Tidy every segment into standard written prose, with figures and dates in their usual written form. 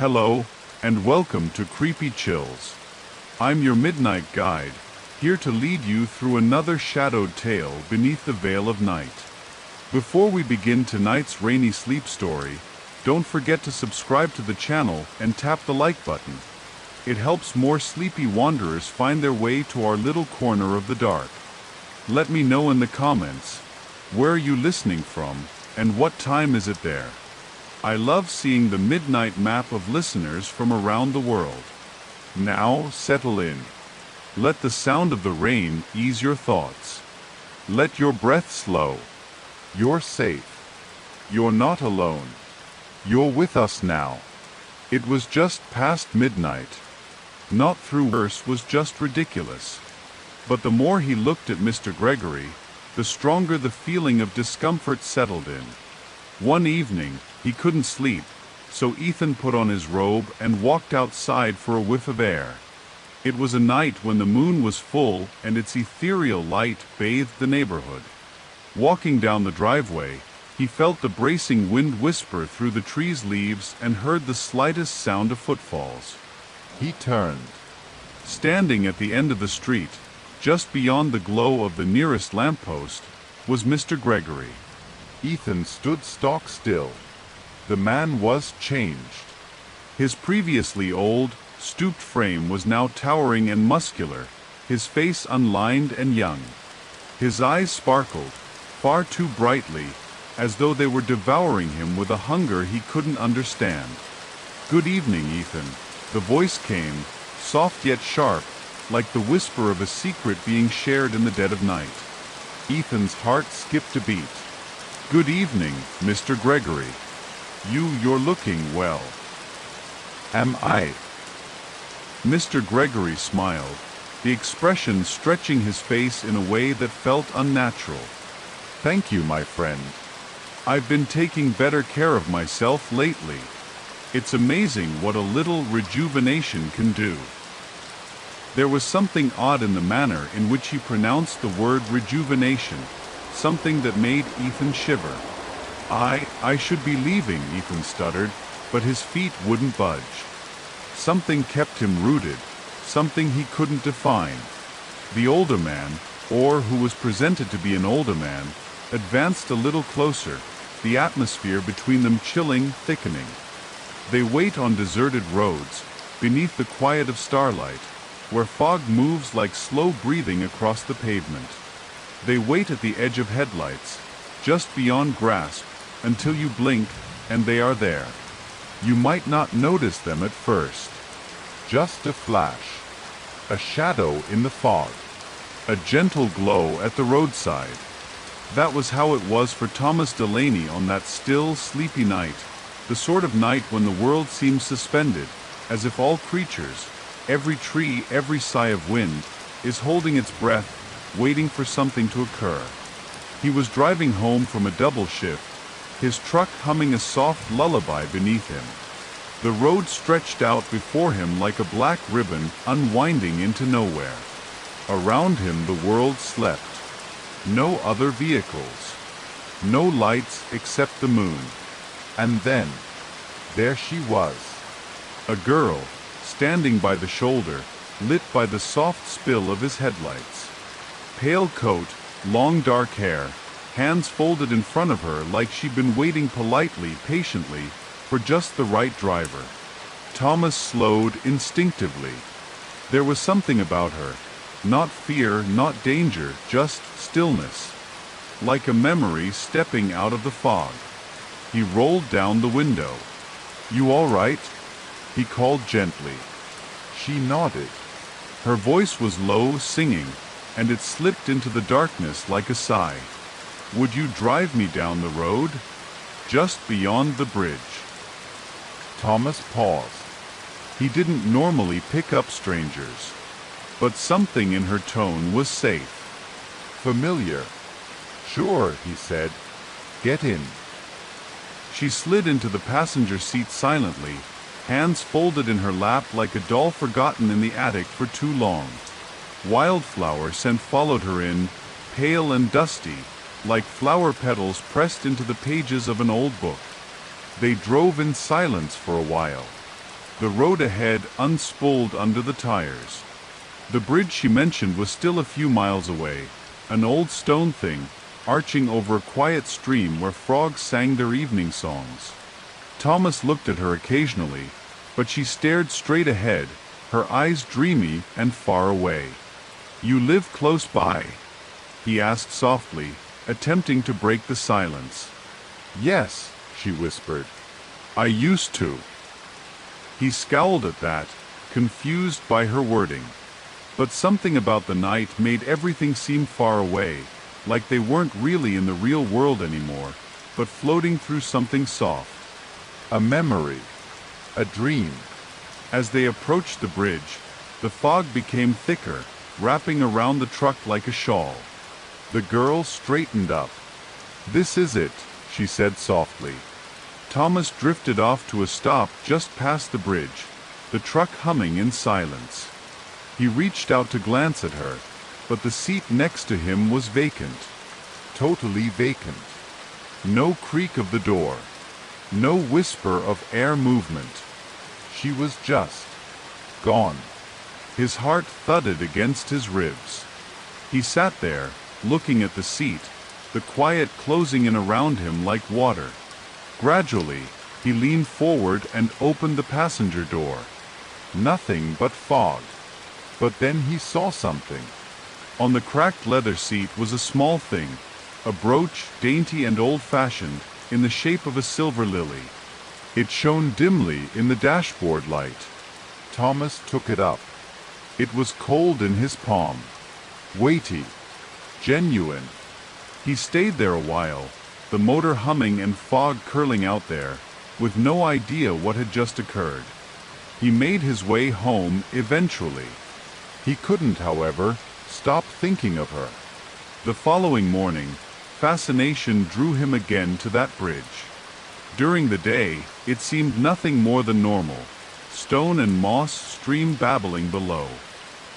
Hello, and welcome to Creepy Chillz. I'm your midnight guide, here to lead you through another shadowed tale beneath the veil of night. Before we begin tonight's rainy sleep story, don't forget to subscribe to the channel and tap the like button. It helps more sleepy wanderers find their way to our little corner of the dark. Let me know in the comments, where are you listening from, and what time is it there? I love seeing the midnight map of listeners from around the world. Now, settle in. Let the sound of the rain ease your thoughts. Let your breath slow. You're safe. You're not alone. You're with us now. It was just past midnight. Not through verse was just ridiculous. But the more he looked at Mr. Gregory, the stronger the feeling of discomfort settled in. One evening, he couldn't sleep, so Ethan put on his robe and walked outside for a whiff of air. It was a night when the moon was full and its ethereal light bathed the neighborhood. Walking down the driveway, he felt the bracing wind whisper through the trees' leaves and heard the slightest sound of footfalls. He turned. Standing at the end of the street, just beyond the glow of the nearest lamppost, was Mr. Gregory. Ethan stood stock still. The man was changed. His previously old, stooped frame was now towering and muscular, his face unlined and young. His eyes sparkled, far too brightly, as though they were devouring him with a hunger he couldn't understand. "Good evening, Ethan," the voice came, soft yet sharp, like the whisper of a secret being shared in the dead of night. Ethan's heart skipped a beat. "Good evening, Mr. Gregory. You're looking well." "Am I?" Mr. Gregory smiled, the expression stretching his face in a way that felt unnatural. "Thank you, my friend. I've been taking better care of myself lately. It's amazing what a little rejuvenation can do." There was something odd in the manner in which he pronounced the word rejuvenation, something that made Ethan shiver. I should be leaving," Ethan stuttered, but his feet wouldn't budge. Something kept him rooted, something he couldn't define. The older man, or who was presented to be an older man, advanced a little closer, the atmosphere between them chilling, thickening. They wait on deserted roads, beneath the quiet of starlight, where fog moves like slow breathing across the pavement. They wait at the edge of headlights, just beyond grasp, until you blink, and they are there. You might not notice them at first. Just a flash. A shadow in the fog. A gentle glow at the roadside. That was how it was for Thomas Delaney on that still, sleepy night, the sort of night when the world seems suspended, as if all creatures, every tree, every sigh of wind, is holding its breath, waiting for something to occur. He was driving home from a double shift, his truck humming a soft lullaby beneath him. The road stretched out before him like a black ribbon unwinding into nowhere. Around him the world slept. No other vehicles. No lights except the moon. And then, there she was. A girl, standing by the shoulder, lit by the soft spill of his headlights. Pale coat, long dark hair, hands folded in front of her like she'd been waiting politely, patiently, for just the right driver. Thomas slowed instinctively. There was something about her, not fear, not danger, just stillness. Like a memory stepping out of the fog. He rolled down the window. "You all right?" he called gently. She nodded. Her voice was low, singing, and it slipped into the darkness like a sigh. "Would you drive me down the road? Just beyond the bridge." Thomas paused. He didn't normally pick up strangers. But something in her tone was safe. Familiar. "Sure," he said. "Get in." She slid into the passenger seat silently, hands folded in her lap like a doll forgotten in the attic for too long. Wildflower scent followed her in, pale and dusty, like flower petals pressed into the pages of an old book. They drove in silence for a while. The road ahead unspooled under the tires. The bridge she mentioned was still a few miles away, an old stone thing, arching over a quiet stream where frogs sang their evening songs. Thomas looked at her occasionally, but she stared straight ahead, her eyes dreamy and far away. "You live close by?" he asked softly, attempting to break the silence. "Yes," she whispered. "I used to." He scowled at that, confused by her wording. But something about the night made everything seem far away, like they weren't really in the real world anymore, but floating through something soft. A memory. A dream. As they approached the bridge, the fog became thicker, wrapping around the truck like a shawl. The girl straightened up. "This is it," she said softly. Thomas drifted off to a stop just past the bridge, the truck humming in silence. He reached out to glance at her, but the seat next to him was vacant. Totally vacant. No creak of the door. No whisper of air movement. She was just gone. His heart thudded against his ribs. He sat there, looking at the seat, the quiet closing in around him like water. Gradually, he leaned forward and opened the passenger door. Nothing but fog. But then he saw something. On the cracked leather seat was a small thing, a brooch, dainty and old-fashioned, in the shape of a silver lily. It shone dimly in the dashboard light. Thomas took it up. It was cold in his palm. Weighty. Genuine. He stayed there a while, the motor humming and fog curling out there, with no idea what had just occurred. He made his way home eventually. He couldn't, however, stop thinking of her. The following morning, fascination drew him again to that bridge. During the day, it seemed nothing more than normal. Stone and moss streamed babbling below.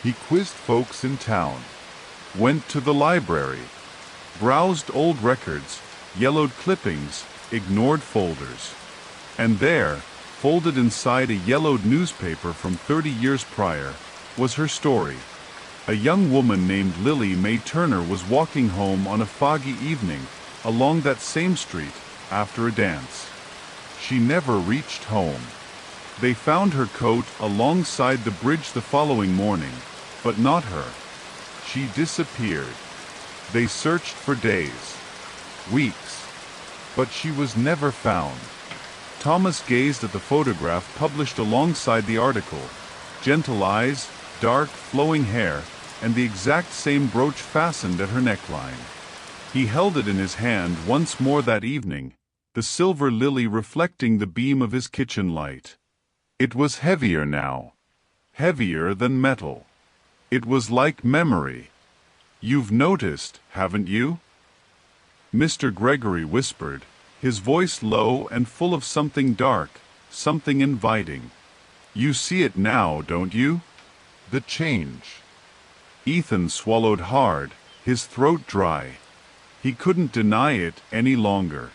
He quizzed folks in town, went to the library, browsed old records, yellowed clippings, ignored folders. And there, folded inside a yellowed newspaper from 30 years prior, was her story. A young woman named Lily Mae Turner was walking home on a foggy evening along that same street after a dance. She never reached home. They found her coat alongside the bridge the following morning, but not her. She disappeared. They searched for days, weeks, but she was never found. Thomas gazed at the photograph published alongside the article. Gentle eyes, dark, flowing hair, and the exact same brooch fastened at her neckline. He held it in his hand once more that evening, the silver lily reflecting the beam of his kitchen light. It was heavier now. Heavier than metal. It was like memory. "You've noticed, haven't you?" Mr. Gregory whispered, his voice low and full of something dark, something inviting. "You see it now, don't you? The change." Ethan swallowed hard, his throat dry. He couldn't deny it any longer.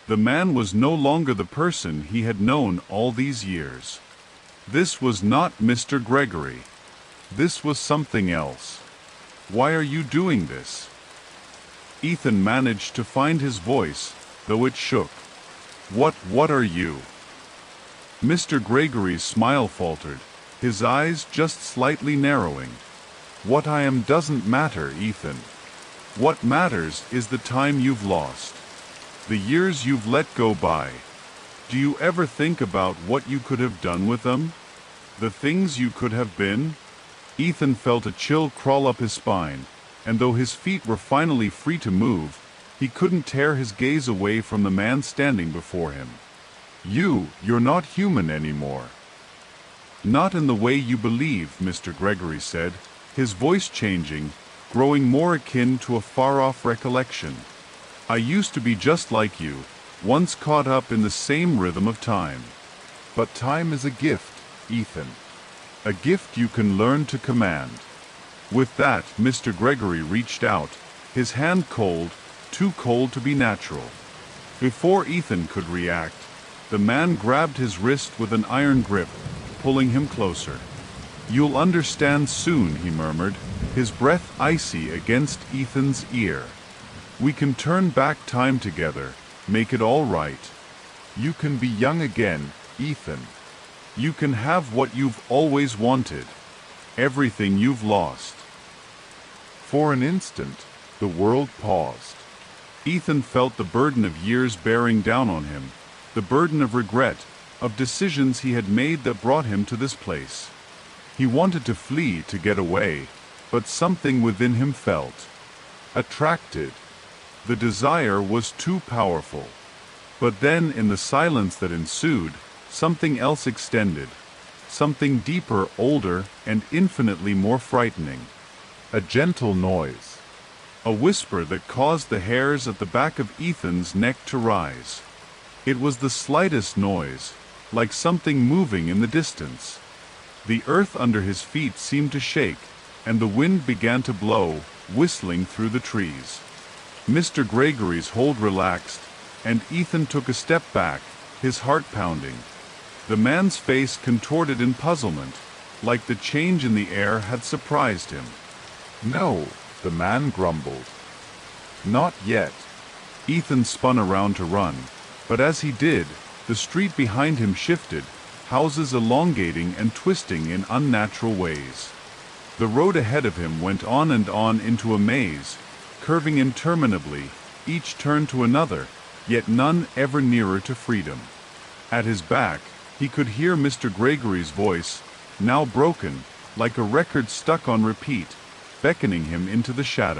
The man was no longer the person he had known all these years. This was not Mr. Gregory. This was something else. "Why are you doing this?" Ethan managed to find his voice, though it shook. What are you?" Mr. Gregory's smile faltered, his eyes just slightly narrowing. "What I am doesn't matter, Ethan. What matters is the time you've lost. The years you've let go by. Do you ever think about what you could have done with them? The things you could have been?" Ethan felt a chill crawl up his spine, and though his feet were finally free to move, he couldn't tear his gaze away from the man standing before him. You're not human anymore." "Not in the way you believe," Mr. Gregory said, his voice changing, growing more akin to a far-off recollection. "I used to be just like you, once caught up in the same rhythm of time. But time is a gift, Ethan. A gift you can learn to command." With that, Mr. Gregory reached out, his hand cold, too cold to be natural. Before Ethan could react, The man grabbed his wrist with an iron grip, pulling him closer. "You'll understand soon," he murmured, his breath icy against Ethan's ear. "We can turn back time together, make it all right. You can be young again, Ethan. You can have what you've always wanted, everything you've lost." For an instant, the world paused. Ethan felt the burden of years bearing down on him, the burden of regret, of decisions he had made that brought him to this place. He wanted to flee, to get away, but something within him felt attracted. The desire was too powerful. But then, in the silence that ensued, something else extended, something deeper, older, and infinitely more frightening. A gentle noise. A whisper that caused the hairs at the back of Ethan's neck to rise. It was the slightest noise, like something moving in the distance. The earth under his feet seemed to shake, and the wind began to blow, whistling through the trees. Mr. Gregory's hold relaxed, and Ethan took a step back, his heart pounding. The man's face contorted in puzzlement, like the change in the air had surprised him. "No," the man grumbled. "Not yet." Ethan spun around to run, but as he did, the street behind him shifted, houses elongating and twisting in unnatural ways. The road ahead of him went on and on into a maze, curving interminably, each turn to another, yet none ever nearer to freedom. At his back, he could hear Mr. Gregory's voice, now broken, like a record stuck on repeat, beckoning him into the shadows.